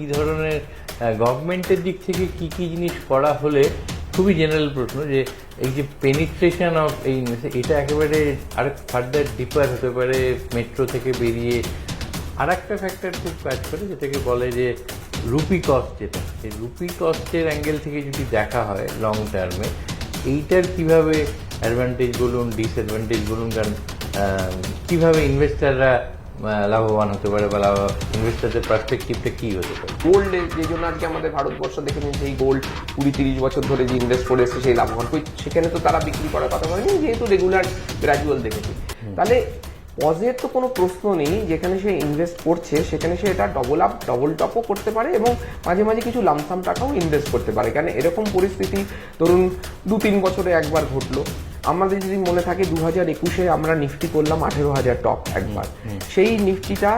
কি ধরনের গভর্নমেন্টের দিক থেকে কি কি জিনিস করা হলে, খুবই জেনারেল প্রশ্ন, যে এই যে পেনিট্রেশন অফ এই এটা একেবারে আরেক ফার্দার ডিপার হতে পারে মেট্রো থেকে বেরিয়ে। আর একটা ফ্যাক্টর খুব কাজ করে যেটাকে বলে যে রুপি কস্ট, যেটা এই রুপি কস্টের অ্যাঙ্গেল থেকে যদি দেখা হয় লং টার্মে, এইটার কীভাবে অ্যাডভান্টেজ বলুন ডিসঅ্যাডভান্টেজ বলুন, কারণ কীভাবে ইনভেস্টাররা লাভবান হতে পারে বা ইনভেস্টারদের পার্সপেক্টিভটা কী হতে পারে। গোল্ড যে জন্য আজকে আমাদের ভারতবর্ষ দেখে নিন, সেই গোল্ড 20-30 বছর ধরে যে ইনভেস্ট করে এসেছে সেই লাভবান, সেখানে তো তারা বিক্রি করার কথা বলেনি, যেহেতু রেগুলার গ্র্যাজুয়াল দেখেছে। তাহলে পজের তো কোনো প্রশ্ন নেই, যেখানে সে ইনভেস্ট করছে সেখানে সে এটা ডবল আপ ডবল টপও করতে পারে এবং মাঝে মাঝে কিছু লামসাম টাকাও ইনভেস্ট করতে পারে। কারণ এরকম পরিস্থিতি ধরুন 2-3 বছরে একবার ঘটলো। আমাদের যদি মনে থাকে 2021-এ আমরা নিফটি করলাম 18,000 টপ একবার। সেই নিফটিটা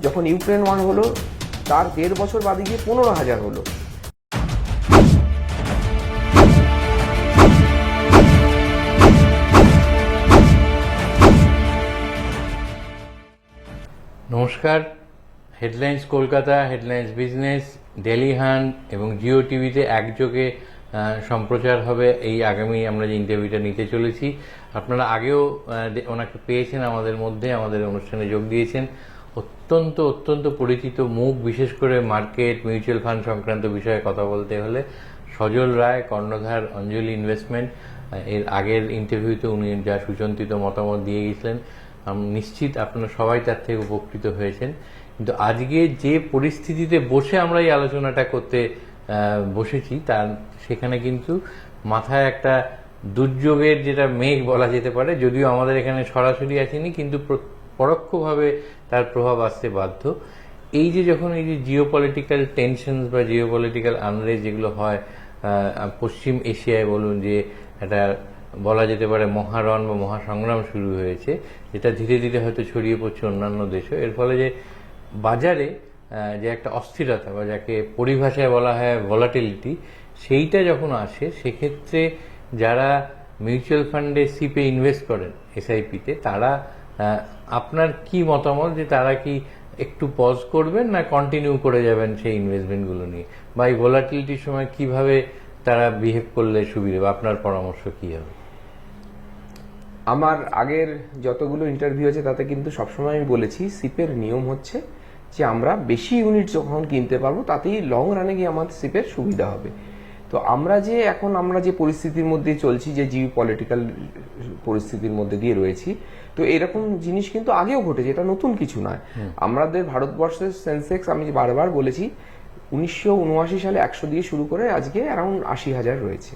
যখন ইউক্রেন ওয়ার হলো তার 1.5 বছর বাদে গিয়ে 15,000 হলো। নমস্কার, headlines Kolkata, headlines business, daily hunt এবং জিও টিভিতে একযোগে সম্প্রচার হবে এই আগামী আমরা যে ইন্টারভিউটা নিতে চলেছি। আপনারা আগেও ওনাকে পেয়েছেন আমাদের মধ্যে, আমাদের অনুষ্ঠানে যোগ দিয়েছেন। অত্যন্ত অত্যন্ত পরিচিত মুখ, বিশেষ করে মার্কেট মিউচুয়াল ফান্ড সংক্রান্ত বিষয়ে কথা বলতে হলে সজল রায়, কর্ণধার অঞ্জলি ইনভেস্টমেন্ট। এর আগের ইন্টারভিউতে উনি যা সুচিন্তিত মতামত দিয়ে গেছিলেন, নিশ্চিত আপনারা সবাই তার থেকে উপকৃত হয়েছেন। কিন্তু আজকে যে পরিস্থিতিতে বসে আমরা এই আলোচনাটা করতে বসেছি, তার সেখানে কিন্তু মাথায় একটা দুর্যোগের যেটা মেঘ বলা যেতে পারে, যদিও আমাদের এখানে সরাসরি আসেনি, কিন্তু পরোক্ষভাবে তার প্রভাব আসতে বাধ্য। এই যে যখন এই যে জিওপলিটিক্যাল টেনশনস বা জিওপলিটিক্যাল আনরেজ যেগুলো হয় পশ্চিম এশিয়ায় বলুন, যে একটা বলা যেতে পারে মহারণ বা মহাসংগ্রাম শুরু হয়েছে, যেটা ধীরে ধীরে হয়তো ছড়িয়ে পড়ছে অন্যান্য দেশে। এর ফলে যে বাজারে যে একটা অস্থিরতা বা যাকে পরিভাষায় বলা হয় ভলাটিলিটি, সেইটা যখন আসে, সেক্ষেত্রে যারা মিউচুয়াল ফান্ডে সিপে ইনভেস্ট করেন এসআইপিতে, তারা আপনার কি মতামত যে তারা কি একটু পজ করবেন না কন্টিনিউ করে যাবেন সেই ইনভেস্টমেন্টগুলো নিয়ে, বা এই ভলাটিলিটির সময় কিভাবে তারা বিহেভ করলে সুবিধা, বা আপনার পরামর্শ কি হবে? আমার আগের যতগুলো ইন্টারভিউ আছে তাতে কিন্তু সবসময় আমি বলেছি সিপের নিয়ম হচ্ছে যে আমরা বেশি ইউনিট যখন কিনতে পারবো তাতেই লং রানে গিয়ে আমাদের সিপের সুবিধা হবে। তো আমরা যে পরিস্থিতির মধ্যে চলছি, যে জিও পলিটিক্যাল পরিস্থিতির মধ্যে দিয়ে রয়েছি, তো এরকম জিনিস কিন্তু আগেও ঘটেছে, এটা নতুন কিছু নয়। আমাদের ভারতবর্ষের সেন্সেক্স আমি বারবার বলেছি 1979 সালে 100 দিয়ে শুরু করে আজকে অ্যারাউন্ড 80,000 রয়েছে।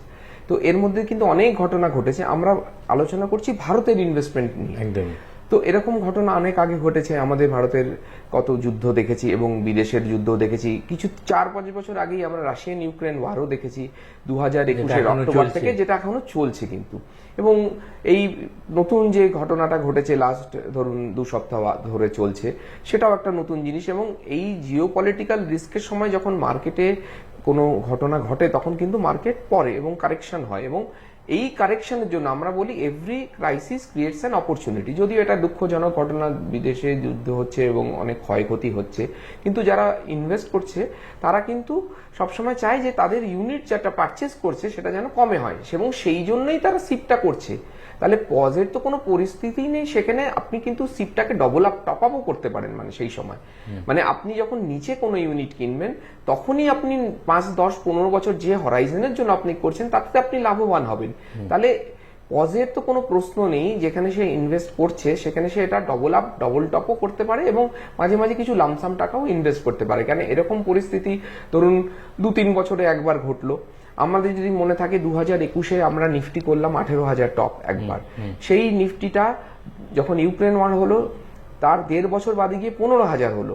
তো এর মধ্যে কিন্তু অনেক ঘটনা ঘটেছে। আমরা আলোচনা করছি ভারতের ইনভেস্টমেন্ট নিয়ে। একদম। তো এরকম ঘটনা অনেক আগে ঘটেছে। আমাদের ভারতের কত যুদ্ধ দেখেছি এবং বিদেশের যুদ্ধ দেখেছি। কিছু 4-5 বছর আগেই আমরা রাশিয়ান ইউক্রেন ওয়ারও দেখেছি 2021-এর অক্টোবর থেকে, যেটা এখনো চলছে কিন্তু। এবং এই নতুন যে ঘটনাটা ঘটেছে লাস্ট ধরুন 2 সপ্তাহ ধরে চলছে, সেটাও একটা নতুন জিনিস। এবং এই জিওপলিটিক্যাল রিস্কের সময় যখন মার্কেটে কোনো ঘটনা ঘটে তখন কিন্তু মার্কেট পড়ে এবং কারেকশন হয়, এবং এই কারেকশনের জন্য আমরা বলি every crisis creates an opportunity. যদিও এটা দুঃখজনক ঘটনা, বিদেশে যুদ্ধ হচ্ছে এবং অনেক ক্ষয়ক্ষতি হচ্ছে, কিন্তু যারা ইনভেস্ট করছে তারা কিন্তু সবসময় চায় যে তাদের ইউনিট যেটা পারচেস করছে সেটা যেন কমে হয়, এবং সেই জন্যই তারা সিপটা করছে। তাহলে পজের তো কোনো পরিস্থিতিই নেই, সেখানে আপনি কিন্তু সিপটাকে ডবল আপ টপ আপও করতে পারেন। মানে সেই সময় মানে আপনি যখন নিচে কোনো ইউনিট কিনবেন তখনই আপনি 5-10-15 বছর যে হরাইজনের জন্য আপনি করছেন তাতে আপনি লাভবান হবেন। তাহলে পজের তো কোনো প্রশ্ন নেই, যেখানে সে ইনভেস্ট করছে সেখানে সে এটা ডবল আপ ডবল টপও করতে পারে এবং মাঝে মাঝে কিছু লামসাম টাকাও ইনভেস্ট করতে পারে। কারণ এরকম পরিস্থিতি ধরুন 2-3 বছরে একবার ঘটলো। আমাদের যদি মনে থাকে 2021-এ আমরা নিফটি করলাম 18,000 টপ একবার। সেই নিফটিটা যখন ইউক্রেন ওয়ার হলো তার 1.5 বছর বাদে গিয়ে 15,000 হলো।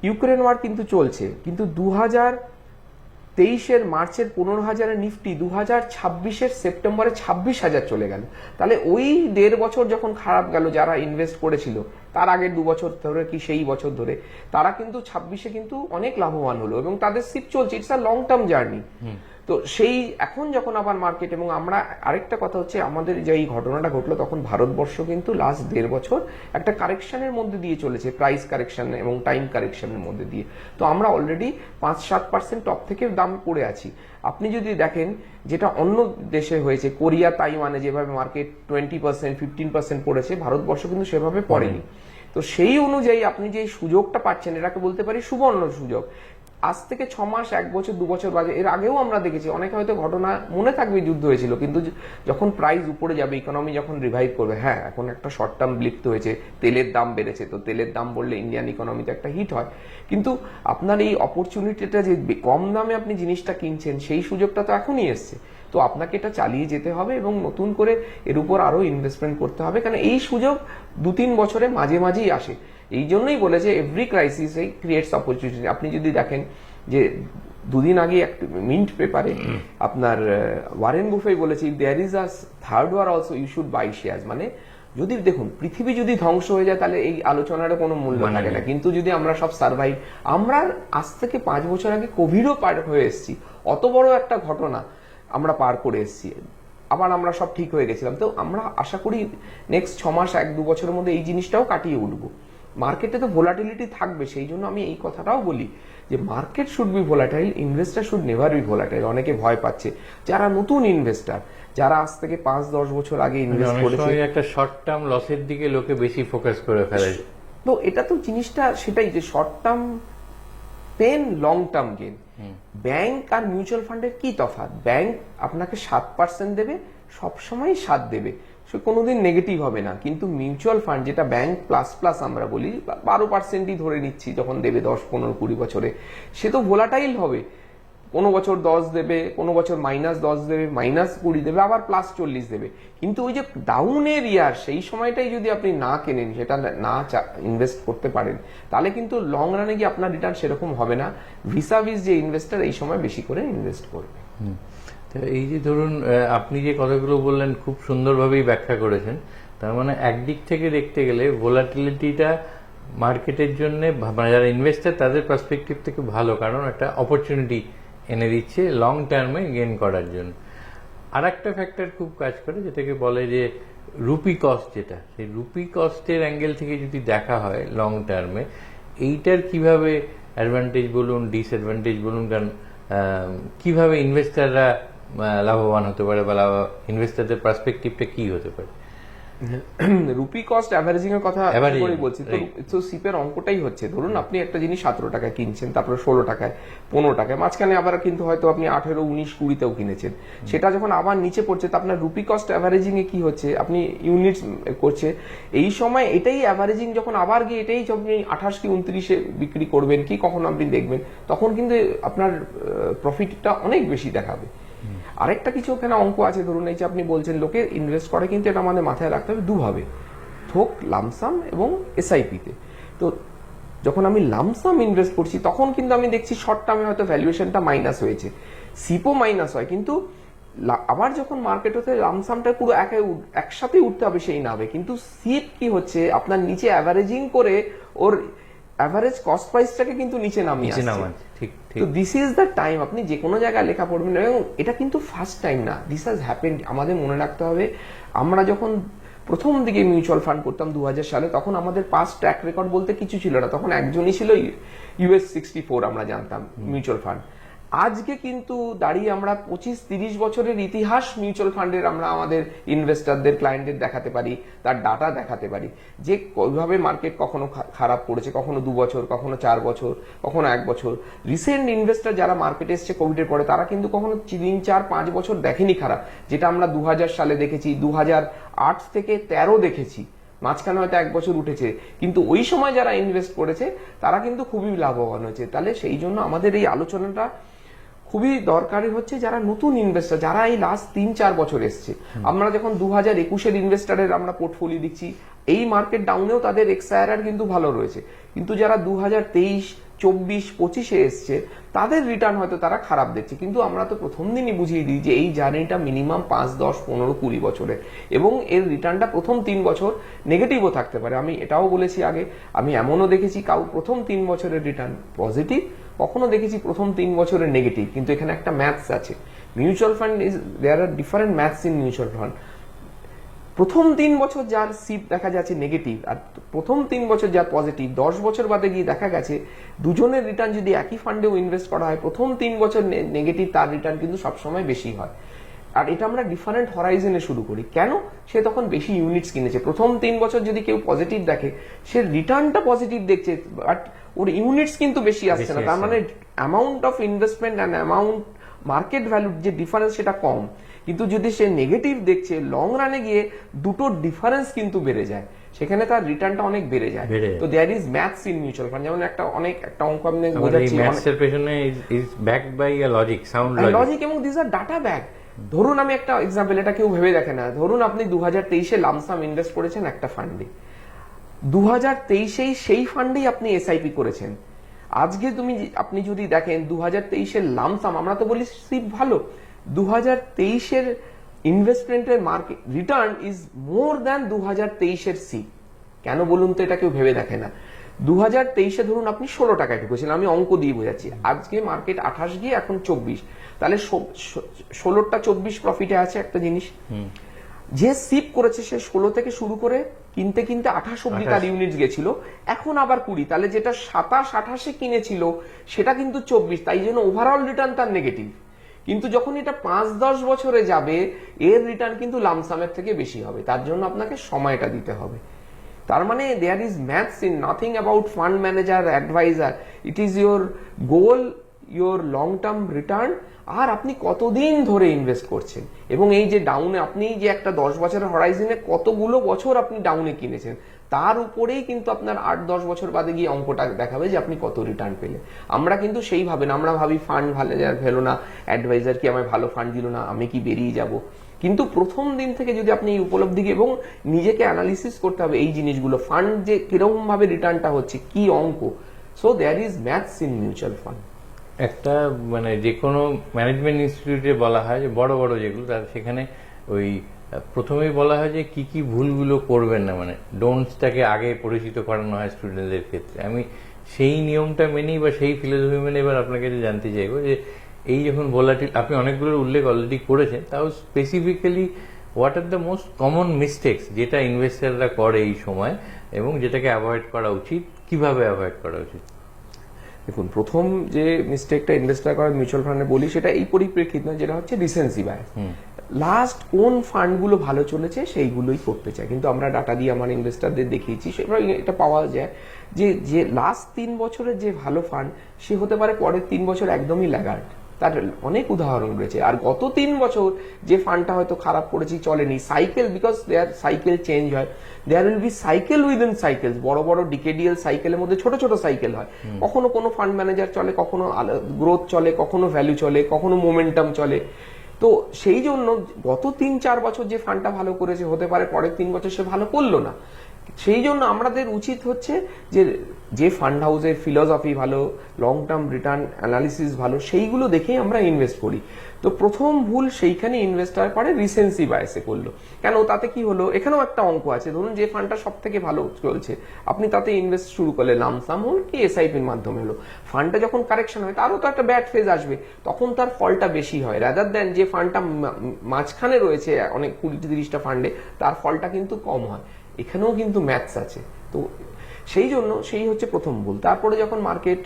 ইউক্রেন ওয়ার কিন্তু চলছে, কিন্তু 2023-এর মার্চের 15,000-এর নিফটি 2026-এর সেপ্টেম্বরে 26,000 চলে গেল। তাহলে ওই 1.5 বছর যখন খারাপ গেল, যারা ইনভেস্ট করেছিল তার আগের 2 বছর ধরে কি সেই বছর ধরে, তারা কিন্তু 26-এ কিন্তু অনেক লাভবান হলো এবং তাদের সিপ চলছে। It's a long term journey. তো সেই এখন যখন আবার মার্কেট, এবং আমরা আরেকটা কথা হচ্ছে আমাদের যে এই ঘটনাটা ঘটলো তখন ভারতবর্ষ কিন্তু লাস্ট 1.5 বছর একটা কারেকশনের মধ্যে দিয়ে চলেছে, প্রাইস কারেকশন এবং টাইম কারেকশনের মধ্যে দিয়ে। তো আমরা অলরেডি 5-7% টপ থেকে দাম পড়ে আছি। আপনি যদি দেখেন যেটা অন্য দেশে হয়েছে, কোরিয়া তাইওয়ানে যেভাবে মার্কেট 20% 15% পড়েছে, ভারতবর্ষ কিন্তু সেভাবে পড়েনি। তো সেই অনুযায়ী আপনি যে সুযোগটা পাচ্ছেন এটাকে বলতে পারি সুবর্ণ সুযোগ। আজ থেকে 6 মাস, 1 বছর, 2 বছর বাদে, এর আগেও আমরা দেখেছি অনেকে হয়তো ঘটনা মনে থাকবে যুদ্ধ হয়েছিল, কিন্তু যখন প্রাইস উপরে যাবে, ইকোনমি যখন রিভাইভ করবে, হ্যাঁ এখন একটা শর্ট টার্ম ব্লিপ তো হয়েছে, তেলের দাম বেড়েছে, তো তেলের দাম বললে ইন্ডিয়ান ইকোনমিতে একটা হিট হয়, কিন্তু আপনার এই অপরচুনিটিটা যে কম দামে আপনি জিনিসটা কিনছেন সেই সুযোগটা তো এখনই এসছে। তো আপনাকে এটা চালিয়ে যেতে হবে এবং নতুন করে এর উপর আরো ইনভেস্টমেন্ট করতে হবে, কারণ এই সুযোগ 2-3 বছরে মাঝে মাঝেই আসে। এই জন্যই বলেছে এভরি ক্রাইসিস ক্রিয়েটস অপরচুনিটি। আপনি যদি দেখেন যে 2 দিন আগে একটা মিন্ট পেপারে আপনার ওয়ারেন বুফে বলেছে, if there is a third war also you should buy shares. মানে যদি দেখুন পৃথিবী যদি ধ্বংস হয়ে যায় তাহলে এই আলোচনার কোনো মূল্য থাকে না, কিন্তু যদি আমরা সব সার্ভাইভ, আমরা আজ থেকে 5 বছর আগে কোভিডও পার হয়ে এসেছি, অত বড় একটা ঘটনা আমরা পার করে এসেছি, আবার আমরা সব ঠিক হয়ে গেছিলাম। তো আমরা আশা করি নেক্সট 6 মাস 1-2 বছরের মধ্যে এই জিনিসটাও কাটিয়ে উঠবো। মার্কেটে তো ভোলাটিলিটি থাকবে, সেই জন্য আমি এই কথাটাও বলি যে market should be volatile, investor should never be volatile. অনেকে ভয় পাচ্ছে যারা নতুন ইনভেস্টার, যারা আজ থেকে 5-10 বছর আগে ইনভেস্ট করেছে, একটা শর্ট টার্ম লসের দিকে লোকে বেশি ফোকাস করে ফেলে। তো এটা তো জিনিসটা সেটাই যে short term pain, long term gain. Bank আর মিউচুয়াল ফান্ডের কি তফাৎ? ব্যাংক আপনাকে 7% দেবে, সবসময় 7 দেবে, সে কোনোদিন নেগেটিভ হবে না, কিন্তু মিউচুয়াল ফান্ড যেটা ব্যাংক প্লাস প্লাস আমরা বলি, 12%ই ধরে নিচ্ছি যখন দেবে 10-15-20 বছরে, সে তো ভোলাটাইল হবে। কোনো বছর 10 দেবে, কোনো বছর -10 দেবে, -20 দেবে, আবার +40 দেবে। কিন্তু ওই যে ডাউনের ইয়ার, সেই সময়টাই যদি আপনি না কেনেন, সেটা না ইনভেস্ট করতে পারেন, তাহলে কিন্তু লং রানে গিয়ে আপনার রিটার্ন সেরকম হবে না। ভিসাভিস যে ইনভেস্টার এই সময় বেশি করে ইনভেস্ট করবে। এই যে ধরুন আপনি যে কথাগুলো বললেন খুব সুন্দরভাবেই ব্যাখ্যা করেছেন। তার মানে একদিক থেকে দেখতে গেলে ভোলাটিলিটিটা মার্কেটের জন্য, মানে যারা ইনভেস্টার তাদের পার্সপেক্টিভ থেকে ভালো, কারণ একটা অপরচুনিটি এনে দিচ্ছে লং টার্মে গেইন করার জন্য। আর একটা ফ্যাক্টর খুব কাজ করে যেটাকে বলে যে রুপি কস্ট, যেটা সেই রুপি কস্টের অ্যাঙ্গেল থেকে যদি দেখা হয় লং টার্মে, এইটার কিভাবে অ্যাডভান্টেজ বলুন, ডিসঅ্যাডভান্টেজ বলুন, কারণ কিভাবে ইনভেস্টাররা লাভবান হতে পারে বা ইনভেস্টারদের পার্সপেক্টিভটা কি হতে পারে? রুপি কস্ট অ্যাভারেজিং এর কথা করে বলছি, তো সিপের অঙ্কটাই হচ্ছে, ধরুন আপনি একটা জিনিস 17 টাকায় কিনছেন, তারপরে 16 টাকায়, 15 টাকায়, মাঝখানে আবার কিন্তু হয়তো আপনি 18, 19, 20-তেও কিনেছেন, সেটা যখন আবার নিচে পড়ছে, তো আপনার রুপি কস্ট অ্যাভারেজিং এ কি হচ্ছে, আপনি ইউনিটস করছে, এই সময় এটাই অ্যাভারেজিং যখন আবার গিয়ে এটাই আপনি 28 কি 29-এ বিক্রি করবেন কি কখন আপনি দেখবেন, তখন কিন্তু আপনার প্রফিটটা অনেক বেশি দেখাবে। আরেকটা কিছু ওখানে অঙ্ক আছে, ধরুন এই যে আপনি বলছেন লোকে ইনভেস্ট করে, কিন্তু এটা আমাদের মাথায় রাখতে হবে দুভাবে, থোক লামসাম এবং এসআইপিতে। তো যখন আমি লামসাম ইনভেস্ট করছি তখন কিন্তু আমি দেখছি শর্ট টার্মে হয়তো ভ্যালুয়েশনটা মাইনাস হয়েছে, সিপও মাইনাস হয়, কিন্তু আবার যখন মার্কেট হতে লামসামটা পুরো একসাথে উঠতে হবে সেই নামে, কিন্তু সিপ কি হচ্ছে আপনার নিচে অ্যাভারেজিং করে ওর অ্যাভারেজ কস্ট প্রাইসটাকে কিন্তু নিচে নামিয়ে ঠিক। তো দিস ইজ দ্য টাইম, আপনি যে কোনো জায়গায় লেখা পড়বেন, এবং এটা কিন্তু ফার্স্ট টাইম না, দিস হ্যাজ হ্যাপেন্ড। আমাদের মনে রাখতে হবে, আমরা যখন প্রথম দিকে মিউচুয়াল ফান্ড করতাম 2000 সালে, তখন আমাদের পাস্ট ট্র্যাক রেকর্ড বলতে কিছু ছিল না, তখন একজনই ছিল US 64 আমরা জানতাম মিউচুয়াল ফান্ড। আজকে কিন্তু দাঁড়িয়ে আমরা 25-30 বছরের ইতিহাস মিউচুয়াল ফান্ডের আমরা আমাদের ইনভেস্টারদের, ক্লায়েন্টদের দেখাতে পারি, তার ডাটা দেখাতে পারি যে কিভাবে মার্কেট কখনো খারাপ পড়েছে, কখনো 2 বছর, কখনো 4 বছর, কখনো 1 বছর। রিসেন্ট ইনভেস্টার যারা মার্কেটে এসছে কোভিডের পরে, তারা কিন্তু কখনো 3, 4, 5 বছর দেখেনি খারাপ, যেটা আমরা 2000 সালে দেখেছি, 2008 থেকে 13 দেখেছি, মাঝখানে হয়তো 1 বছর উঠেছে, কিন্তু ওই সময় যারা ইনভেস্ট করেছে তারা কিন্তু খুবই লাভবান হয়েছে। তাহলে সেই জন্য আমাদের এই আলোচনাটা খুবই দরকারি হচ্ছে যারা নতুন ইনভেস্টার, যারা এই লাস্ট 3-4 বছর এসছে। আমরা যখন 2021-এর ইনভেস্টারের আমরা পোর্টফোলিও দিচ্ছি, এই মার্কেট ডাউনেও তাদের এক্সআইআর কিন্তু ভালো রয়েছে, কিন্তু যারা 2023, 24, 25-এ এসছে তাদের রিটার্ন হয়তো তারা খারাপ দেখছে। কিন্তু আমরা তো প্রথম দিনই বুঝিয়ে দিই যে এই জার্নিটা মিনিমাম 5, 10, 15, 20 বছরের, এবং এর রিটার্নটা প্রথম 3 বছর নেগেটিভও থাকতে পারে। আমি এটাও বলেছি আগে, আমি এমনও দেখেছি কাউ প্রথম 3 বছরের রিটার্ন পজিটিভ, কখনো দেখেছি প্রথম 3 বছরের নেগেটিভ, কিন্তু এখানে একটা ম্যাথস আছে। Mutual fund is there are different maths in mutual fund. প্রথম 3 বছর যার সিপ দেখা যাচ্ছে নেগেটিভ আর প্রথম 3 বছর যার পজিটিভ, 10 বছর বাদে গিয়ে দেখা গেছে দুজনের রিটার্ন যদি একই ফান্ডেও ইনভেস্ট করা হয়, প্রথম 3 বছর নেগেটিভ, তার রিটার্ন কিন্তু সবসময় বেশি হয়। আর এটা আমরা ডিফারেন্ট হরাইজনে শুরু করি। কেন? সে তখন বেশি ইউনিটস কিনেছে। প্রথম 3 বছর যদি কেউ পজিটিভ দেখে, সে রিটার্নটা পজিটিভ দেখছে, বাট ওর ইউনিটস কিন্তু বেশি আসছে না। তার মানে amount of investment and amount market ভ্যালুর যে ডিফারেন্স সেটা কম। কিন্তু যদি সে নেগেটিভ দেখছে, লং রানে গিয়ে দুটোর ডিফারেন্স কিন্তু বেড়ে যায়, সেখানে তার রিটার্নটা অনেক বেড়ে যায়। তো there is maths in mutual fund. যেমন একটা অঙ্ক আমি বোঝাচ্ছি, ম্যাথসের পেছনে is backed by a logic, sound logic, এবং দিস আর ডাটা ব্যাক। ধরুন আমি একটা এক্সাম্পল, এটা কেউ ভেবে দেখে না। ধরুন আপনি 2023-এ লামসাম ইনভেস্ট করেছেন একটা ফান্ডে, 2023-এই সেই ফান্ডেই আপনি এসআইপি করেছেন। আজকে আপনি যদি দেখেন 2023-এর লামসাম, আমরা তো বলি সিপ ভালো, 2023-এর ইনভেস্টমেন্টের market return is more than 2023-এর সিপ। কেন বলুন তো? এটা কেউ ভেবে দেখে না। 2023-এ ধরুন আপনি 16 টাকায় ঢুকেছিলেন, আমি অঙ্ক দিয়ে বোঝাচ্ছি। আজকে মার্কেট 28 গিয়ে এখন 24, তাহলে 16টা 24 প্রফিটে আছে একটা জিনিস। যে সিপ করেছে সে 16 থেকে শুরু করে কিনতে কিনতে 28 অব্দি তার ইউনিটস গেছিল, এখন আবার 20, তাহলে যেটা 27-28-এ কিনেছিল সেটা কিন্তু 24, তাই জন্য ওভারঅল রিটার্ন তার নেগেটিভ। কিন্তু যখন এটা 5-10 বছরে যাবে, এর রিটার্ন কিন্তু লামসামের থেকে বেশি হবে। তার জন্য আপনাকে সময়টা দিতে হবে। তার মানে there is maths in, nothing about fund manager, advisor. It is your goal, your long term return, আর আপনি কতদিন ধরে ইনভেস্ট করছেন। এবং এই যে ডাউনে, আপনি যে একটা 10 বছরের হরাইজনে কতগুলো বছর আপনি ডাউনে কিনেছেন, তার উপরেই কিন্তু আপনার 8-10 বছর বাদে গিয়ে অঙ্কটা দেখাবে যে আপনি কত রিটার্ন পেলেন। আমরা কিন্তু সেই ভাবে না, আমরা ভাবি ফান্ড ভালো ভেলো না, অ্যাডভাইজার কি আমায় ভালো ফান্ড দিল না, আমি কি বেরিয়ে যাব। কিন্তু প্রথম দিন থেকে যদি আপনি এই উপলব্ধি, এবং নিজেকে অ্যানালিসিস করতে হবে এই জিনিসগুলো, ফান্ড যে কিরকম ভাবে রিটার্নটা হচ্ছে, কি অঙ্ক। So there is maths in mutual fund. একটা মানে যে কোনো ম্যানেজমেন্ট ইনস্টিটিউটে বলা হয় যে বড় বড় যেগুলো, তার সেখানে ওই প্রথমেই বলা হয় যে কি কি ভুলগুলো করবেন না, মানে ডোন্টসটাকে আগে পরিচিত করানো হয় স্টুডেন্টদের ক্ষেত্রে। আমি সেই নিয়মটা মেনেই বা সেই ফিলোসফি মেনে এবার আপনাকে জানতে চাইবো যে এই যখন ভোলাটিল, আপনি অনেকগুলোর উল্লেখ অলরেডি করেছেন, তাও specifically what are the most common mistakes যেটা ইনভেস্টাররা করে এই সময়, এবং যেটাকে অ্যাভয়েড করা উচিত, কিভাবে অ্যাভয়েড করা উচিত? দেখুন, প্রথম যে মিস্টেকটা ইনভেস্টার করে মিউচুয়াল ফান্ডে বলি, সেটা এই পরিপ্রেক্ষিত নয়, যেটা হচ্ছে রিসেন্সি বায়াস। লাস্ট কোন ফান্ডগুলো ভালো চলেছে সেইগুলোই করতে চায়। কিন্তু আমরা ডাটা দিয়ে আমার ইনভেস্টারদের দেখিয়েছি, সেটা এটা পাওয়া যায় যে লাস্ট 3 বছরের যে ভালো ফান্ড, সে হতে পারে পরের 3 বছর একদমই ল্যাগার্ড। তার অনেক উদাহরণ রয়েছে। আর গত 3 বছর যে ফান্ডটা হয়তো খারাপ করেছি, চলেনি, cycle, because there cycle change হয়, there will be cycle within cycles. বড় বড় ডিকেডিয়াল সাইকেলের মধ্যে ছোট ছোট সাইকেল হয়। কখনো কোনো ফান্ড ম্যানেজার চলে, কখনো গ্রোথ চলে, কখনো ভ্যালু চলে, কখনো মোমেন্টাম চলে। তো সেই জন্য গত 3-4 বছর যে ফান্ডটা ভালো করেছে, হতে পারে পরের 3 বছর সে ভালো করলো না। সেই জন্য আমাদের উচিত হচ্ছে যে ফান্ড হাউসের ফিলসফি ভালো, লং টার্ম রিটার্ন অ্যানালিসিস ভালো, সেইগুলো দেখেই আমরা ইনভেস্ট করি। তো প্রথম ভুল সেইখানে ইনভেস্টার করে রিসেন্সি বায়াসে করলো। কেন? তাতে কি হলো, এখানেও একটা অঙ্ক আছে। ধরুন যে ফান্ডটা সব থেকে ভালো চলছে, আপনি তাতে ইনভেস্ট শুরু করলে, লামসাম হোক কি এসআইপির মাধ্যমে হলো, ফান্ডটা যখন কারেকশন হয়, তারও তো একটা ব্যাড ফেজ আসবে, তখন তার ফলটা বেশি হয়, রাদার দেন যে ফান্ডটা মাঝখানে রয়েছে অনেক 20-30টা ফান্ডে, তার ফলটা কিন্তু কম হয়। এখানেও কিন্তু ম্যাথস আছে। তো সেই জন্য সেই হচ্ছে প্রথম ভুল। তারপরে যখন মার্কেট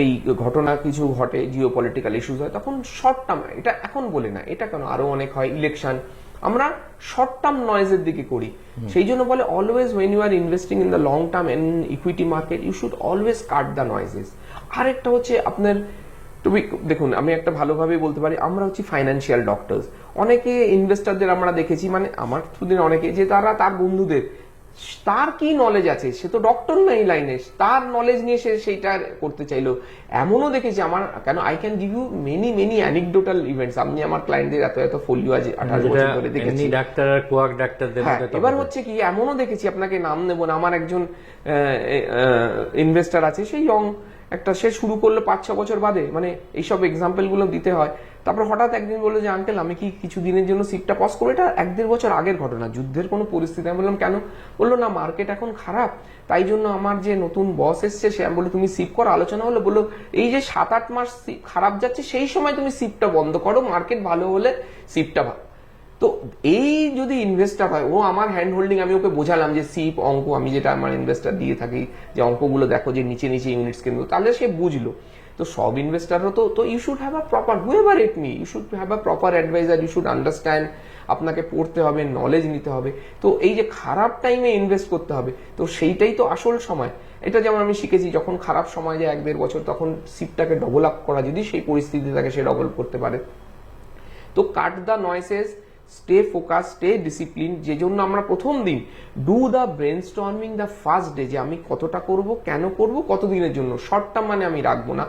এই ঘটনা কিছু ঘটে, জিও পলিটিক্যাল ইস্যুস হয়, তখন শর্ট টার্ম, এটা এখন বলে না, এটা কেন, আরো অনেক হয়, ইলেকশন, আমরা শর্ট টার্ম নয়েজের দিকে করি। সেই জন্য বলে always when you are investing in the long term in equity market, you should always cut the noises. আরেকটা হচ্ছে আপনার, দেখুন আমি একটা ভালোভাবে বলতে পারি, আমরা হচ্ছে ফাইন্যান্সিয়াল ডক্টরস। অনেকে ইনভেস্টারদের আমরা দেখেছি, মানে আমার থ্রুদিন অনেকে, যে তারা তার বন্ধুদের, তার কি নলেজ আছে, সে তো ডক্টর না এই লাইনে, তার নলেজ নিয়ে সে সেইটা করতে চাইলো। এমনও দেখেছি আমার, কেন, I can give you many anecdotal events. আমি আমার ক্লায়েন্টদের এত ফোলিও আছে 18 বছর ধরে দেখেছি। ডাক্তার আর কোয়াক ডাক্তারদের মধ্যে এবার হচ্ছে কি, এমনও দেখেছি, আপনাকে নাম নেব না, আমার একজন ইনভেস্টার আছে, সেই ইয়ং একটা সে শুরু করলো 5-6 বছর বাদে, মানে এইসব এক্সাম্পল গুলো দিতে হয়। তারপর হঠাৎ একদিন বললো যে আঙ্কেল আমি কি কিছু দিনের জন্য সিপটা পজ করবো, এটা 1-1.5 বছর আগের ঘটনা, যুদ্ধের কোনো পরিস্থিতি। আমি বললাম কেন? বললো না মার্কেট এখন খারাপ, তাই জন্য আমার যে নতুন বস এসছে সে, আমি বললো তুমি সিপ করো, আলোচনা হলো, বললো এই যে 7-8 মাস খারাপ যাচ্ছে সেই সময় তুমি সিপটা বন্ধ করো, মার্কেট ভালো হলে সিপটা ভালো। তো এই যদি ইনভেস্টার হয়, ও আমার হ্যান্ড হোল্ডিং, আমি ওকে বোঝালাম যে সিপ অঙ্ক, আমি যেটা আমার ইনভেস্টার দিয়ে থাকি যে অঙ্কগুলো দেখো যে নিচে নিচে ইউনিটস কিনবো, তাহলে সে বুঝলো। তো সব ইনভেস্টারও তো you should have a proper, whoever it may, you should have a proper adviser, you should understand, আপনাকে পড়তে হবে, নলেজ নিতে হবে। তো এই যে খারাপ টাইমে ইনভেস্ট করতে হবে, তো সেইটাই তো আসল সময়। এটা যেমন আমি শিখেছি, যখন খারাপ সময় যায় 1-1.5 বছর, তখন সিপটাকে ডবল আপ করা, যদি সেই পরিস্থিতি থাকে সে ডবল করতে পারে। তো cut the নয়েসেস, stay focus, stay discipline, যে জন্য আমরা প্রথম দিন do the brain storming the first day, যে আমি কতটা করব, কেন করব, কতদিনের জন্য, শর্ট টার্ম মানে আমি রাখবো না।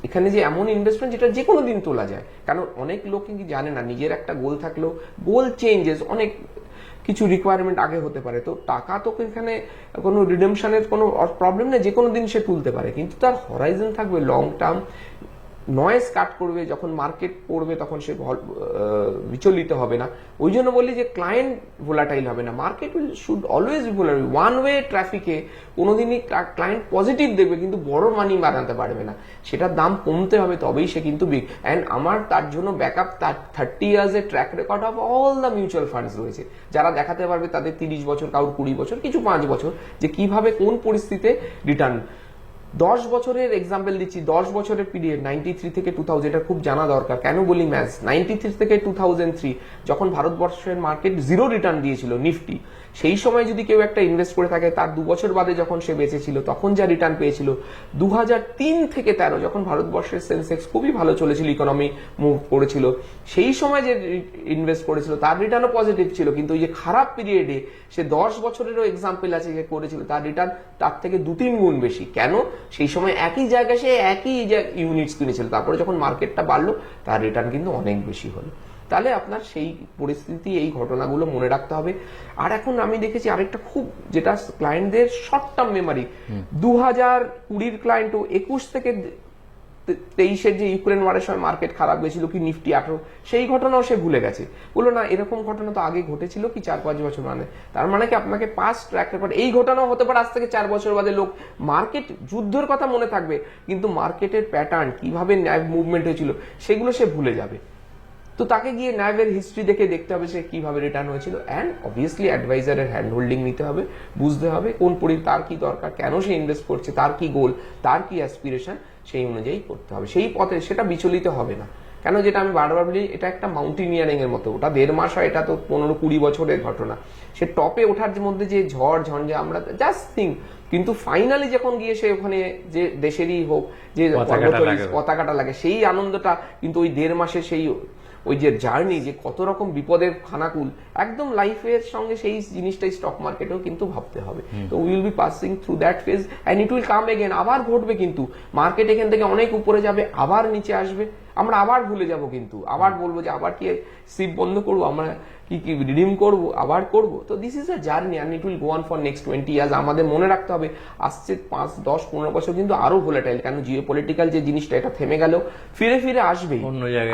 এখানে যে এমন ইনভেস্টমেন্ট যেটা যে কোনো দিন তোলা যায়, কারণ অনেক লোক কিন্তু জানে না, নিজের একটা গোল থাকলেও গোল চেঞ্জেস, অনেক কিছু রিকোয়ারমেন্ট আগে হতে পারে। তো টাকা তো এখানে কোনো রিডেমশনের কোনো প্রবলেম নেই, যে কোনো দিন সে তুলতে পারে, কিন্তু তার হরাইজন থাকবে লং টার্ম। নয়েজ কাট করবে, যখন মার্কেট পড়বে তখন সে বিচলিত হবে না। ওই জন্য বলি যে ক্লায়েন্ট ভোলাটাইল হবে না, market should always be volatile. One way ট্রাফিকে কোনোদিনই ক্লায়েন্ট পজিটিভ দেখবে কিন্তু বড় মানি বানাতে পারবে না, সেটার দাম কমতে হবে, তবেই সে কিন্তু বিগ। অ্যান্ড আমার তার জন্য ব্যাকআপ 30 ইয়ার্স এর track record of all the mutual funds রয়েছে, যারা দেখাতে পারবে তাদের 30 বছর, কারোর 20 বছর, কিছু 5 বছর, যে কিভাবে কোন পরিস্থিতিতে রিটার্ন। 10 বছরের এক্সাম্পল দিচ্ছি, 10 বছরের পিরিয়ড 93 থেকে 2000, এটা খুব জানা দরকার। কেন বলি ম্যাথ, 93 থেকে 2003 যখন ভারতবর্ষের মার্কেট 0 রিটার্ন দিয়েছিল নিফটি, সেই সময় যদি কেউ একটা ইনভেস্ট করে থাকে, তার 2 বছর বাদে যখন সে বেঁচেছিল তখন যা রিটার্ন পেয়েছিল, 2003 থেকে 13 যখন ভারতবর্ষের সেন্সেক্স খুবই ভালো চলেছিল, ইকোনমি মুভ করেছিল, সেই সময় যে ইনভেস্ট করেছিল তার রিটার্নও পজিটিভ ছিল। কিন্তু ওই যে খারাপ পিরিয়ডে সে 10 বছরেরও এক্সাম্পল আছে যে করেছিল, তার রিটার্ন তার থেকে 2-3 গুণ বেশি। কেন? সেই সময় একই জায়গায় সে একই ইউনিটস কিনেছিল, তারপরে যখন মার্কেটটা বাড়লো তার রিটার্ন কিন্তু অনেক বেশি হলো। তাহলে আপনার সেই পরিস্থিতি, এই ঘটনাগুলো মনে রাখতে হবে। আর এখন আমি দেখেছি আরেকটা খুব, যেটা ক্লায়েন্টদের শর্ট টার্ম মেমারি, 2020 ক্লায়েন্টও 21 থেকে 23-এর যে ইউক্রেন ওয়ারের সময় মার্কেট খারাপ গেছিল, কি নিফটি 18, সেই ঘটনাও সে ভুলে গেছে, বললো না এরকম ঘটনা তো আগে ঘটেছিল কি 4-5 বছর মানে। তার মানে কি আপনাকে পাস্ট ট্র্যাক রেকর্ড, এই ঘটনাও হতে পারে আজ থেকে 4 বছর বাদে লোক মার্কেট যুদ্ধের কথা মনে থাকবে, কিন্তু মার্কেটের প্যাটার্ন, কিভাবে ন্যাভ মুভমেন্ট হয়েছিল সেগুলো সে ভুলে যাবে। তো তাকে গিয়ে ন্যাভের হিস্ট্রি দেখে দেখতে হবে সে কিভাবে রিটার্ন হয়েছিল। অ্যান্ড অবভিয়াসলি অ্যাডভাইজারের হ্যান্ড হোল্ডিং নিতে হবে, বুঝতে হবে কোন তার কি দরকার, কেন সে ইনভেস্ট করছে, তার কি গোল, তার কি অ্যাসপিরেশন, সেই অনুযায়ী করতে হবে, সেই পথে সেটা বিচলিত হবে না। কেন, যেটা আমি বারবার বলি, এটা একটা মাউন্টেনিয়ারিং এর মতো, ওটা 1.5 মাস হয়, এটা তো 15-20 বছরের ঘটনা। সে টপে ওঠার মধ্যে যে ঝড় ঝঞ্ঝা, আমরা জাস্ট থিঙ্ক, কিন্তু ফাইনালি যখন গিয়ে সে ওখানে, যে দেশেরই হোক, যে পতাকাটা লাগে, সেই আনন্দটা কিন্তু ওই 1.5 মাসে, সেই ওই যে জার্নি, যে কত রকম বিপদের খানাকুল, একদম লাইফের সঙ্গে সেই জিনিসটাই স্টক মার্কেটেও কিন্তু ভাবতে হবে। তো will be passing through that phase and it will come again, আবার ঘটবে, কিন্তু মার্কেট এখান থেকে অনেক উপরে যাবে, আবার নিচে আসবে, আমরা আবার ভুলে যাব, কিন্তু আবার বলবো যে আবার কি সিপ বন্ধ করবো, আমরা কি রিডিম করবো, আবার করবো। তো this is a journey and it will go on for next 20 years. আমাদের মনে রাখতে হবে আসছে 5, 10, 15 বছর কিন্তু আরো ভোলাটাইল, কেন জিওপলিটিক্যাল যে জিনিসটা, এটা থেমে গেল, ফিরে ফিরে আসবে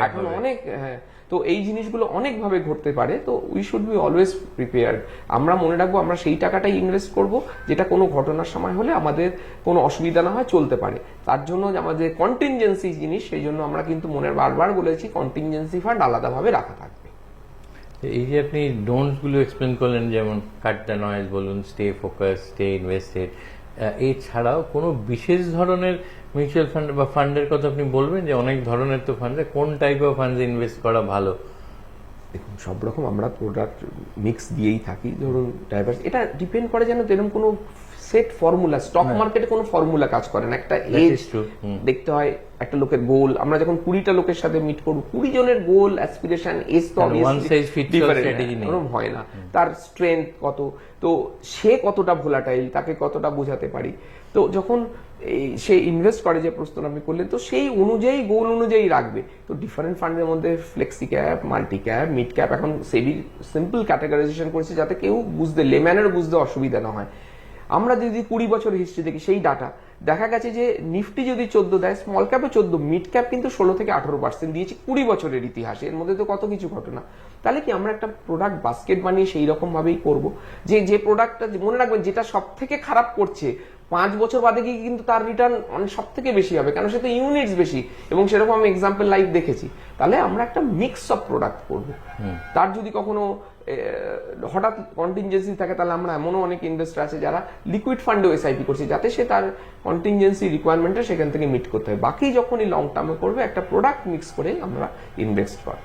এখন অনেক। হ্যাঁ, তো এই জিনিসগুলো অনেক ভাবে ঘটতে পারে। তো we should B always prepared. আমরা মনে রাখবো আমরা সেই টাকাটাই ইনভেস্ট করব যেটা কোনো ঘটনার সময় হলে আমাদের কোনো অসুবিধা না হয়, চলতে পারে। তার জন্য আমাদের কন্টিনজেন্সি জিনিস, সেই জন্য আমরা কিন্তু মনের বারবার বলেছি কন্টিনজেন্সি ফান্ড আলাদাভাবে রাখা থাকবে। এই যে আপনি ডোন্টস গুলো এক্সপ্লেন করলেন, যেমন কাট দ্য নয়েজ বলুন, স্টে ফোকাস, স্টে ইনভেস্টেড, এছাড়াও কোনো বিশেষ ধরনের মিউচুয়াল ফান্ড বা ফান্ডের কথা আপনি বলবেন, যে অনেক ধরনের তো ফান্ডে, কোন টাইপ অফ ফান্ডে ইনভেস্ট করা ভালো? দেখুন, সব রকম আমরা প্রোডাক্ট মিক্স দিয়েই থাকি, ধরুন ডাইভার্স, এটা ডিপেন্ড করে যেন এরকম কোনো সেট ফর্মুলা, স্টক মার্কেটে কোনো ফর্মুলা কাজ করে না। একটা এজ দেখতে হয়, একটা লোকের গোল, আমরা যখন 20টা লোকের সাথে মিট করবো, 20 জনের গোল, অ্যাসপিরেশন, এজ তো ডিফারেন্ট হয় না, তার স্ট্রেংথ কত, তো সে কতটা ভোলাটাইল, তাকে কতটা বোঝাতে পারি। তো যখন সে ইনভেস্ট করে, যে প্রশ্ন আপনি করলেন, তো সেই অনুযায়ী গোল অনুযায়ী রাখবে। তো ডিফারেন্ট ফান্ডের মধ্যে flexi cap, multi cap, mid cap, এখন সেবি সিম্পল ক্যাটাগরাইজেশন করেছে যাতে কেউ বুঝতে, লেম্যানের বুঝতে অসুবিধা না হয়। আমরা যদি 20 বছর হিস্ট্রি দেখি সেই ডাটা দেখা গেছে যে নিফটি যদি 14 দেয়, স্মল ক্যাপে 14, মিড ক্যাপ কিন্তু 16 থেকে 18% দিয়েছে 20 বছরের ইতিহাসে। এর মধ্যে তো কত কিছু ঘটনা। তাহলে কি আমরা একটা প্রোডাক্ট বাস্কেট বানিয়ে সেই রকম ভাবেই করবো, যে প্রোডাক্টটা মনে রাখবেন যেটা সব থেকে খারাপ করছে 5 বছর বাদে গিয়ে কিন্তু তার রিটার্ন সব থেকে বেশি হবে, কারণ সে তো ইউনিটস বেশি, এবং সেরকম আমি এক্সাম্পল লাইভ দেখেছি। তাহলে আমরা একটা মিক্স অফ প্রোডাক্ট করবো। তার যদি কখনো হঠাৎ কন্টিনজেন্সি থাকে, তাহলে আমরা এমনও অনেক ইনভেস্টর আছে যারা লিকুইড ফান্ডেও এসআইপি করছে, যাতে সে তার কন্টিনজেন্সি রিকোয়ারমেন্টটা সেখান থেকে মিট করতে হয়। বাকি যখনই লং টার্মে করবে একটা প্রোডাক্ট মিক্স করে আমরা ইনভেস্ট করব।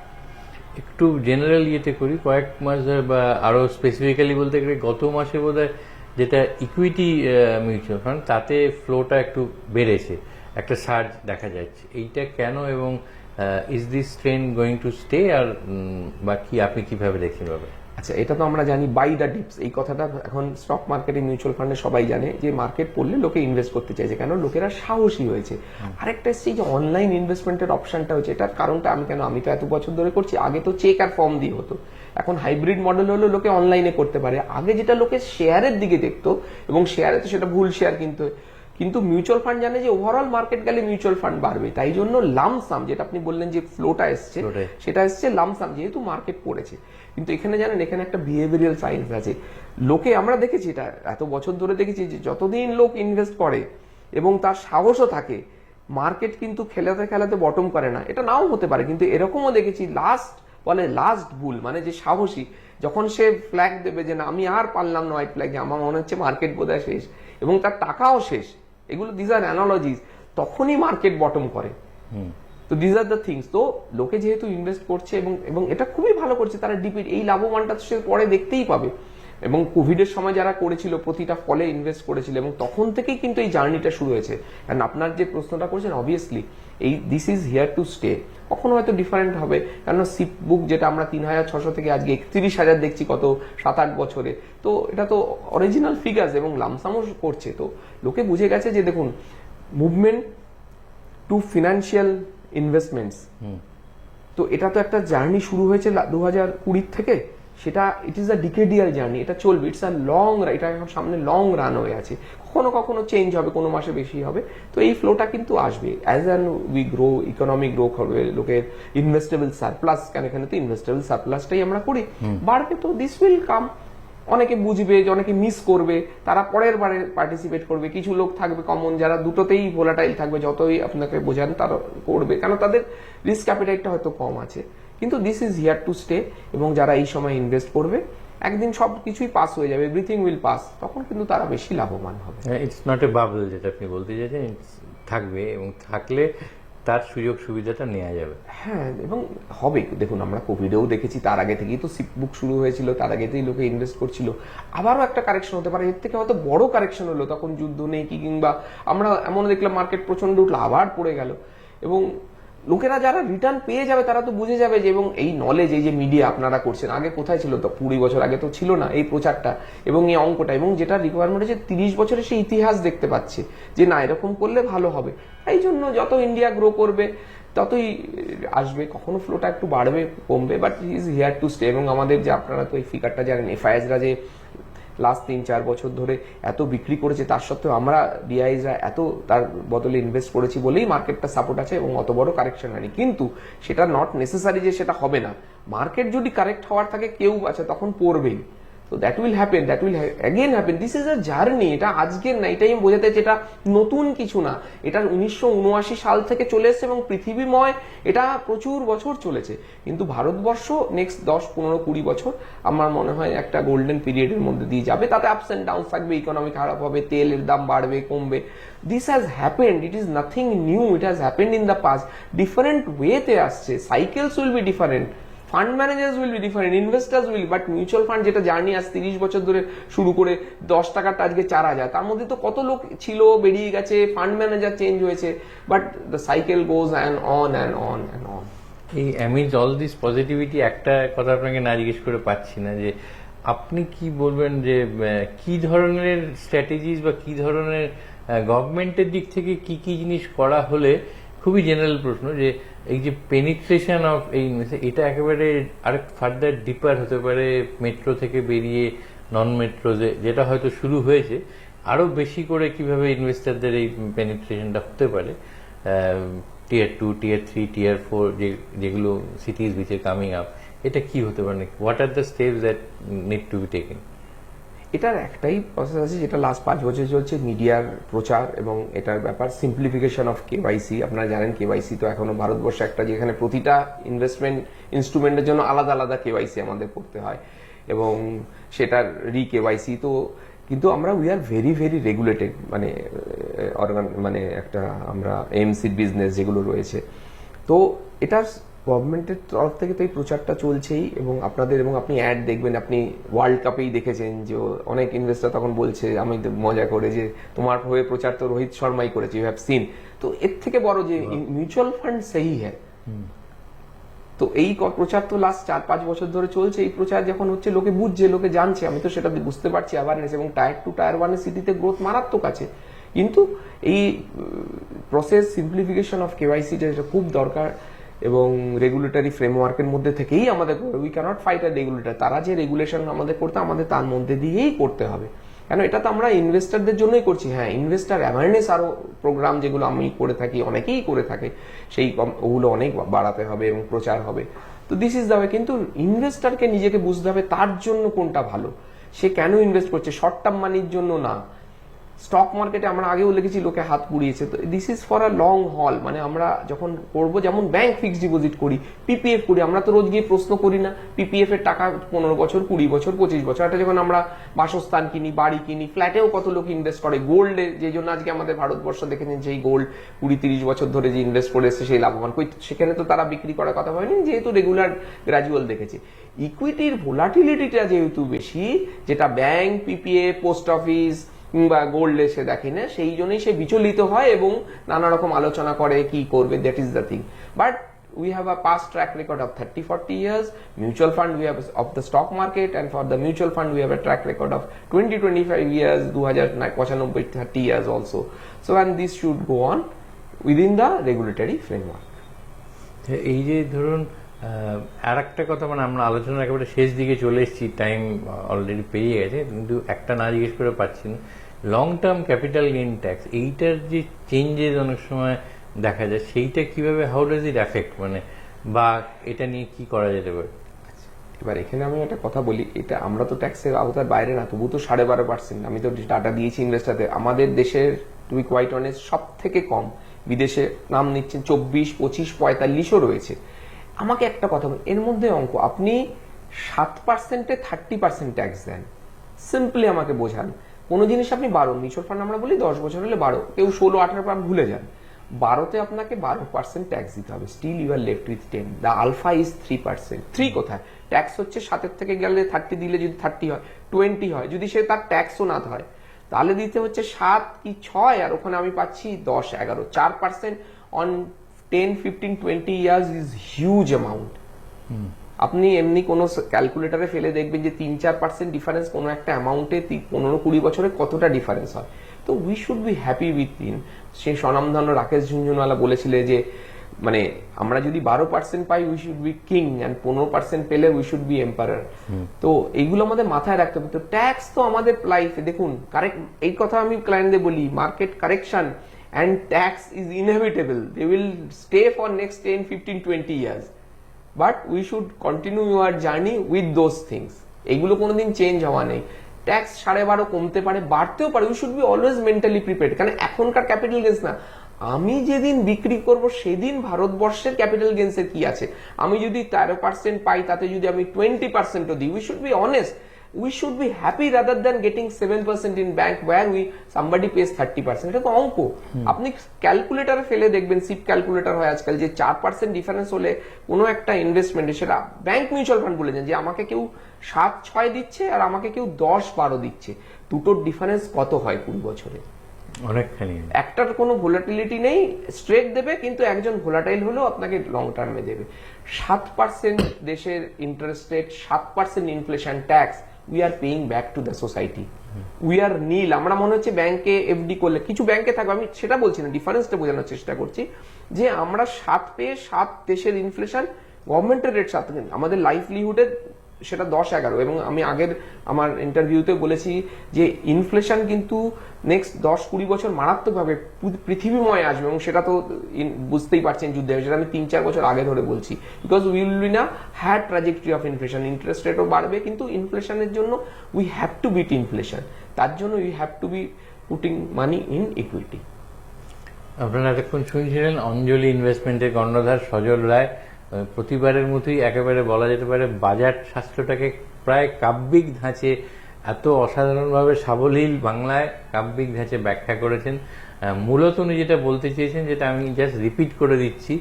একটু জেনারেল ইয়েতে করি, কয়েক মাস ধরে বা আরো স্পেসিফিক্যালি বলতে গেলে গত মাসে বোধহয় যেটা ইকুইটি মিউচুয়াল ফান্ড, তাতে ফ্লোটা একটু বেড়েছে, একটা সার্জ দেখা যাচ্ছে। এইটা কেন, এবং is this trend going to stay, আর বা কি আপনি কিভাবে দেখছেন ভাবে? আচ্ছা, এটা তো আমরা জানি বাই দ্য ডিপস, এই কথাটা এখন স্টক মার্কেটে মিউচুয়াল ফান্ডে সবাই জানে যে মার্কেট পড়লে লোকে ইনভেস্ট করতে চাইছে, কেন লোকেরা সাহসী হয়েছে। আরেকটা এসছে যে অনলাইন ইনভেস্টমেন্টের অপশনটা হচ্ছে, এটার কারণটা আমি তো এত বছর ধরে করছি, আগে তো চেক আর ফর্ম দিয়ে হতো, এখন হাইব্রিড মডেল হলো লোকে অনলাইনে করতে পারে। আগে যেটা লোকে শেয়ারের দিকে দেখতো, এবং শেয়ারে তো সেটা ভুল শেয়ার কিন্তু মিউচুয়াল ফান্ড জানে যে ওভারঅল মার্কেট গেলে মিউচুয়াল ফান্ড বাড়বে, তাই জন্য লামসাম, যেটা আপনি বললেন যে ফ্লোটা এসছে, সেটা এসছে লামসাম, যেহেতু মার্কেট পড়েছে। কিন্তু এখানে জানেন, এখানে একটা বিহেভিয়ারাল সায়েন্স আছে। লোকে, আমরা দেখেছি এটা এত বছর ধরে দেখেছি, যে যতদিন লোক ইনভেস্ট করে এবং তার সাহসও থাকে, মার্কেট কিন্তু খেলাতে খেলাতে বটম করে না। এটা নাও হতে পারে, কিন্তু এরকমও দেখেছি লাস্ট বুল, মানে যে সাহসী, যখন সে ফ্ল্যাগ দেবে যে না আমি আর পারলাম না হোয়াইট ফ্ল্যাগ, আমার মনে হচ্ছে মার্কেট বোধহয় শেষ, এবং তার টাকাও শেষ, এগুলো দিস আর অ্যানালজিস, তখনই মার্কেট বটম করে। তো দিস আর দ্য থিংস। তো লোকে যেহেতু ইনভেস্ট করছে এবং এটা খুবই ভালো করছে, তারা ডিপিট এই লাভবানটা সে পরে দেখতেই পাবে। এবং কোভিডের সময় যারা করেছিল, প্রতিটা ফলে ইনভেস্ট করেছিল, এবং তখন থেকেই কিন্তু এই জার্নিটা শুরু হয়েছে। কারণ আপনার যে প্রশ্নটা করেছেন, অবভিয়াসলি এই this is here to stay. কখনো হয়তো ডিফারেন্ট হবে, কারণ সিপ বুক যেটা আমরা 3600 থেকে আজকে 31,000 দেখছি কত 7-8 বছরে, তো এটা তো অরিজিনাল ফিগার্স, এবং লামসামও করছে। তো লোকে বুঝে গেছে যে দেখুন, মুভমেন্ট টু ফিনান্সিয়াল ইনভেস্টমেন্টস, তো এটা তো একটা জার্নি শুরু হয়েছে 2020 থেকে, সেটা ইট ইজ আ ডিকেডিয়াল জার্নি, এটা চলবে, ইটস আ লং, এটা এখন সামনে লং রান হয়ে আছে। কখনো কখনো চেঞ্জ হবে, কোনো মাসে বেশি হবে, তো এই ফ্লোটা কিন্তু আসবে। As an we grow, economic grow হবে, লোকের ইনভেস্টেবল সারপ্লাস, কেন এখানে তো ইনভেস্টেবল সারপ্লাসটাই আমরা করি, বাড়বে, তো দিস উইল কাম। অনেকে বুঝবে, যে অনেকে মিস করবে, তারা পরের বারে পার্টিসিপেট করবে। কিছু লোক থাকবে কমন, যারা দুটোতেই ভোলাটাইল থাকবে, যতই আপনাকে বোঝান তারা করবে, কেন তাদের রিস্ক অ্যাপিটাইটটা হয়তো কম আছে। কিন্তু this is here to stay, এবং যারা এই সময় ইনভেস্ট করবে, একদিন সব কিছুই পাস হয়ে যাবে, এভরিথিং উইল পাস, তখন কিন্তু তারা বেশি লাভবান হবে। ইটস নট এ বাবল, যেটা আপনি বলতে চাইছেন, থাকবে, এবং থাকলে তার সুযোগ সুবিধাটা নেওয়া যাবে। হ্যাঁ, এবং হবে। দেখুন, আমরা কোভিডেও দেখেছি, তার আগে থেকেই তো সিপ বুক শুরু হয়েছিল, তার আগে থেকেই লোকে ইনভেস্ট করছিল। আবারও একটা কারেকশন হতে পারে, এর থেকে হয়তো বড় কারেকশন হলো, তখন যুদ্ধ নেই কি, কিংবা আমরা এমন দেখলাম মার্কেট প্রচন্ড উঠলো, আবার পড়ে গেল, এবং লোকেরা যারা রিটার্ন পেয়ে যাবে তারা তো বুঝে যাবে যে, এবং এই নলেজ, এই যে মিডিয়া আপনারা করছেন, আগে কোথায় ছিল, তো 20 বছর আগে তো ছিল না এই প্রচারটা এবং এই অঙ্কটা, এবং যেটা রিকোয়ারমেন্ট হচ্ছে 30 বছরের সেই ইতিহাস দেখতে পাচ্ছে যে না, এরকম করলে ভালো হবে। এই জন্য যত ইন্ডিয়া গ্রো করবে ততই আসবে, কখনো ফ্লোটা একটু বাড়বে কমবে, but is here to stay. এবং আমাদের যে, আপনারা তো এই ফিগারটা জানেন, এফআইএসরা যে লাস্ট 3-4 বছর ধরে এত বিক্রি করেছে, তার সত্ত্বেও আমরা ডিআইজরা এত তার বদলে ইনভেস্ট করেছি বলেই মার্কেটটা সাপোর্ট আছে, এবং অত বড় কারেকশন হয়নি। কিন্তু সেটা নট নেসেসারি যে সেটা হবে না। মার্কেট যদি কারেক্ট হওয়ার থাকে, কেউ আছে তখন পড়বেই, তো that will happen, that will again happen. This is a journey, এটা আজকের না, এটাই আমি বোঝাতে চাই, এটা নতুন কিছু না, এটা 1979 সাল থেকে চলে এসেছে, এবং পৃথিবীময় এটা প্রচুর বছর চলেছে। কিন্তু ভারতবর্ষ নেক্সট 10-15-20 বছর আমার মনে হয় একটা গোল্ডেন পিরিয়ডের মধ্যে দিয়ে যাবে, তাতে আপস অ্যান্ড ডাউন থাকবে, ইকোনমি খারাপ হবে, তেলের দাম বাড়বে কমবে। This has happened, it is nothing new, it has happened in the past. Different ওয়েতে আসছে, cycles will be different, fund managers will be different, investors will, but mutual fund যেটা জার্নি আজ 30 বছর ধরে শুরু করে 10 টাকাটা আজকে 4000, তার মধ্যে তো কত লোক ছিল, বেরিয়ে গেছে, ফান্ড ম্যানেজার চেঞ্জ হয়েছে, but the cycle goes and on and on and on. এই অ্যামিজ অল দিস পজিটিভিটি, একটা কথা আপনাকে না জিজ্ঞেস করে পাচ্ছি না, যে আপনি কি বলবেন যে কি ধরনের স্ট্র্যাটেজিস বা কি ধরনের গভর্নমেন্টের দিক থেকে কি কি জিনিস করা হলে, খুবই জেনারেল প্রশ্ন, যে এই যে পেনিট্রেশন অফ এটা একেবারে আরেক ফার্দার ডিপার হতে পারে, মেট্রো থেকে বেরিয়ে নন মেট্রো যেটা হয়তো শুরু হয়েছে, আরো বেশি করে কিভাবে ইনভেস্টরদের এই পেনিট্রেশনটা হতে পারে, টিয়ার 2, টিয়ার 3, টিয়ার 4 যেগুলো সিটিজ উইচ আর কামিং আপ, এটা কি হতে পারে? What are the steps that need to be taken? এটার একটাই প্রসেস আছে যেটা লাস্ট 5 বছর চলছে, মিডিয়ার প্রচার এবং এটার ব্যাপার সিম্পলিফিকেশন অফ কেওয়াইসি। আপনারা জানেন কেওয়াইসি তো এখনো ভারতবর্ষে একটা, যেখানে প্রতিটা ইনভেস্টমেন্ট ইনস্ট্রুমেন্টের জন্য আলাদা আলাদা কেওয়াইসি আমাদের করতে হয় এবং সেটার কেওয়াইসি তো, কিন্তু আমরা we are very very regulated, মানে অর্গান, মানে একটা আমরা এমসি বিজনেস যেগুলো রয়েছে, তো এটা গভর্নমেন্টের তরফ থেকে তো এই প্রচারটা চলছেই। এবং আপনাদের, এবং আপনি অ্যাড দেখবেন, আপনি ওয়ার্ল্ড কাপেই দেখেছেন যে অনেক ইনভেস্টর তখন বলছে, আমি তো মজা করে, যে তোমার হয়ে প্রচার তো রোহিত শর্মাই করেছে, ইউ হ্যাভ সিন। তো এর থেকে বড় যে মিউচুয়াল ফান্ড সেই হ্যাঁ, তো এই প্রচার তো লাস্ট 4-5 বছর ধরে চলছে। এই প্রচার যখন হচ্ছে, লোকে বুঝছে, লোকে জানছে, আমি তো সেটা বুঝতে পারছি অ্যাওয়ারনেস, এবং টায়ার 2 টায়ার 1 সিটিতে গ্রোথ মারাত্মক আছে। কিন্তু এই প্রসেস সিম্পলিফিকেশন অফ কেওয়াইসি যেটা খুব দরকার, এবং রেগুলেটরি ফ্রেমওয়ার্কের মধ্যে থেকেই আমাদের, we can't fight a regulator, তারা যে রেগুলেশন আমাদের করতে, আমাদের তার মধ্যে দিয়েই করতে হবে। কেন এটা তো আমরা ইনভেস্টারদের জন্যই করছি। হ্যাঁ, ইনভেস্টার অ্যাওয়ারনেস আরো প্রোগ্রাম যেগুলো আমি করে থাকি, অনেকেই করে থাকে, সেই ওগুলো অনেক বাড়াতে হবে এবং প্রচার হবে। তো দিস ইজ দ্য ওয়ে। কিন্তু ইনভেস্টারকে নিজেকে বুঝতে হবে তার জন্য কোনটা ভালো, সে কেন ইনভেস্ট করছে, শর্ট টার্ম মানির জন্য না। স্টক মার্কেটে আমরা আগেও লিখেছি লোকে হাত পুড়িয়েছে, তো this is for a long হল। মানে আমরা যখন করবো, যেমন ব্যাংক ফিক্সড ডিপোজিট করি, পিপিএফ করি, আমরা তো রোজ গিয়ে প্রশ্ন করি না পিপিএফ এর টাকা 15 বছর, 20 বছর, 25 বছর। এটা যখন আমরা বাসস্থান কিনি, বাড়ি কিনি, ফ্ল্যাটেও কত লোক ইনভেস্ট করে, গোল্ডে, যে জন্য আজকে আমাদের ভারতবর্ষ দেখেছেন সেই গোল্ড 20-30 বছর ধরে যে ইনভেস্ট করে এসছে সেই লাভবান, সেখানে তো তারা বিক্রি করার কথা হয়নি, যেহেতু রেগুলার গ্রাজুয়াল দেখেছে। ইকুইটির ভোলাটিলিটিটা যেহেতু বেশি, যেটা ব্যাংক, পিপিএফ, পোস্ট অফিস কিংবা গোল্ডে সে দেখে না, সেই জন্যই সে বিচলিত হয় এবং নানা রকম আলোচনা করে কি করবে, that is the thing. But we have a past track record of 30-40 years. Mutual fund we have of the stock market, and for the mutual fund we have a track record of 20-25 years, 2095-30 years also. So and this should go on within the regulatory framework. এই যে ধরুন আর একটা কথা, মানে আমরা আলোচনা একেবারে শেষ দিকে চলে এসেছি, টাইম অলরেডি পেরিয়ে গেছে, কিন্তু একটা না জিজ্ঞেস করে পাচ্ছি না, long term capital gain tax, এইটার যে চেঞ্জেস অনেক সময় দেখা যায়, সেইটা কিভাবে, হাউ ডাজ ইট এফেক্ট, মানে বা এটা নিয়ে কি করা যেতে পারে? এবার এখানে আমি একটা কথা বলি, এটা আমরা তো ট্যাক্সের আওতার বাইরে না, তবু তো 12.5%। আমি তো ডাটা দিয়েছি ইনভেস্টারদের, আমাদের দেশের, টু বি কোয়াইট অনেস্ট, সব থেকে কম। বিদেশে নাম নিচ্ছেন 24, 25, 45ও রয়েছে। আমাকে একটা কথা বলুন, এর মধ্যে অঙ্ক, আপনি 7%-এ 30% ট্যাক্স দেন, সিম্পলি আমাকে বোঝান। কোন জিনিস আপনি 12, মিউচুয়াল ফান্ড আমরা বলি 10 বছর হলে 12, কেউ 16-18 ভুলে যান, 12তে আপনাকে 12% ট্যাক্স দিতে হবে, still you are left with 10। The alpha is 3%। 3 কোথায়? ট্যাক্স হচ্ছে 7 থেকে গেলে 30 দিলে যদি 30 হয়, 20 হয়, যদি সে তার ট্যাক্সও না হয়, তাহলে দিতে হচ্ছে 7 কি 6, আর ওখানে আমি পাচ্ছি 10-11, 4% on 10, 15, 20 years is huge amount. আপনি এমনি কোনো ক্যালকুলেটারে ফেলে দেখবেন যে 3-4% ডিফারেন্স কোনো একটা অ্যামাউন্টে 15-20 বছরে কতটা ডিফারেন্স হয়। তো we should be happy with in. সেই স্বনামধন্য রাকেশ ঝুনঝুনওয়ালা বলেছিলেন যে, মানে আমরা যদি 12% পাই we should be king, and 15% পেলে উই শুড বি এম্পারার। তো এইগুলো আমাদের মাথায় রাখতে হবে। তো ট্যাক্স তো আমাদের লাইফে, দেখুন, কারেক্ট, এই কথা আমি ক্লায়েন্টদের বলি, market correction and tax is inevitable. They will stay for next 10, 15, 20 years. But we should continue our journey with those things. এগুলো কোনোদিন চেঞ্জ হওয়া নেই। ট্যাক্স 12.5 কমতে পারে, বাড়তেও পারে, we should B always mentally prepared. কারণ এখনকার ক্যাপিটাল গেন্স না, আমি যেদিন বিক্রি করব সেদিন ভারতবর্ষের ক্যাপিটাল গেন্স এর কি আছে। আমি যদি 13% পাই, তাতে যদি আমি 20%ও দিই, we should be honest, we should be happy rather than getting 7% in bank where somebody pays 30%. এটা তো অঙ্ক। আপনি ক্যালকুলেটারে ফেলে দেখবেন, সিপ ক্যালকুলেটর হয় আজকাল, যে 4% ডিফারেন্স হলে কোনো একটা ইনভেস্টমেন্টে, সেটা ব্যাংক মিউচুয়াল ফান্ড বলে যান, যে আমাকে কেউ 7-6 দিচ্ছে আর আমাকে কেউ 10-12 দিচ্ছে, দুটোর ডিফারেন্স কত হয় 20 বছরে? অনেকখানি। একটার কোনো ভোলাটিলিটি নেই, স্ট্রেট দেবে, কিন্তু একজন ভোলাটাইল হলেও আপনাকে লং টার্মে দেবে। 7% দেশের interest rate, 7% inflation tax, we are paying back to the society. We are nil. আমরা মনে হচ্ছে ব্যাংকে এফডি করলে, কিছু ব্যাংকে থাকবে, আমি সেটা বলছি না, ডিফারেন্সটা বোঝানোর চেষ্টা করছি, যে আমরা 7 পেয়ে 7 দেশের ইনফ্লেশন, গভর্নমেন্টের রেট 7, আমাদের লাইভলিহুডের সেটা 10-11, এবং আমি আগের আমার ইন্টারভিউতে বলেছি যে ইনফ্লেশন কিন্তু নেক্সট 10-20 বছর মারাত্মকভাবে পৃথিবীময় আসবে, এবং সেটা তো বুঝতেই পারছেন যুদ্ধে, সেটা আমি 3-4 বছর আগে ধরে বলছি। বিকজ উই উইল বি না had trajectory of inflation, interest রেটও বাড়বে, কিন্তু ইনফ্লেশনের জন্য we have to beat inflation, তার জন্য we have to be putting money in equity. আপনারা এতক্ষণ শুনছিলেন অঞ্জলি ইনভেস্টমেন্টের কর্ণধার সজল রায়। প্রতিবারের মতোই একেবারে বলা যেতে পারে বাজার শাস্ত্রটাকে প্রায় কাব্যিক ধাঁচে এত অসাধারণভাবে সাবলীল বাংলায় কাব্যিক ধাঁচে ব্যাখ্যা করেছেন। মূলত উনি যেটা বলতে চেয়েছেন, যেটা আমি জাস্ট রিপিট করে দিচ্ছি,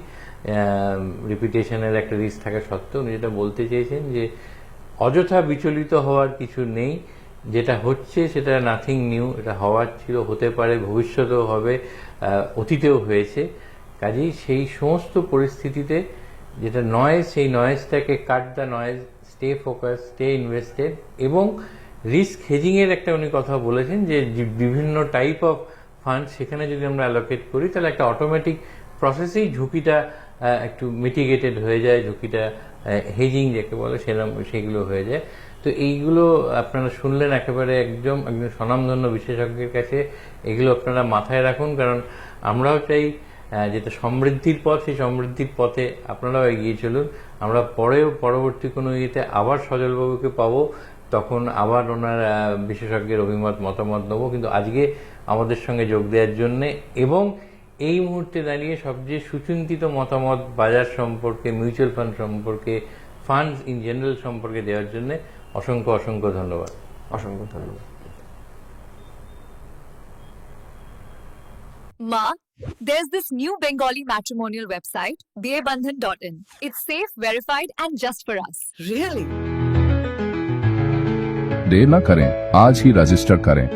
রিপিটেশনের একটা রিস্ক থাকা সত্ত্বেও উনি যেটা বলতে চেয়েছেন যে অযথা বিচলিত হওয়ার কিছু নেই, যেটা হচ্ছে সেটা নাথিং নিউ, এটা হওয়ার ছিল, হতে পারে, ভবিষ্যতেও হবে, অতীতেও হয়েছে। কাজেই সেই সমস্ত পরিস্থিতিতে যেটা নয়েজ, সেই নয়েজটাকে cut the noise, stay focus, stay invested, এবং রিস্ক হেজিংয়ের একটা উনি কথা বলেছেন যে বিভিন্ন টাইপ অফ ফান্ড সেখানে যদি আমরা অ্যালোকেট করি তাহলে একটা অটোমেটিক প্রসেসেই ঝুঁকিটা একটু মিটিগেটেড হয়ে যায়, ঝুঁকিটা হেজিং যাকে বলে সেগুলো হয়ে যায়। তো এইগুলো আপনারা শুনলেন একেবারে একদম স্বনামধন্য বিশেষজ্ঞের কাছে। এগুলো আপনারা মাথায় রাখুন, কারণ আমরাও চাই যেটা সমৃদ্ধির পথ, সেই সমৃদ্ধির পথে আপনারাও এগিয়ে চলুন। আমরা পরবর্তী কোনো ইয়েতে আবার সজলবাবুকে পাবো, তখন আবার ওনার বিশেষজ্ঞের মতামত নেবো। কিন্তু আজকে আমাদের সঙ্গে যোগ দেওয়ার জন্যে এবং এই মুহূর্তে দাঁড়িয়ে সবচেয়ে সুচিন্তিত মতামত বাজার সম্পর্কে, মিউচুয়াল ফান্ড সম্পর্কে, ফান্ডস ইন জেনারেল সম্পর্কে দেওয়ার জন্য অসংখ্য অসংখ্য ধন্যবাদ। অসংখ্য ধন্যবাদ। Ma, there's this new Bengali matrimonial website, BABandhan.in. It's safe, verified, and just for us. Really? देर न करें, आज ही रजिस्टर करें।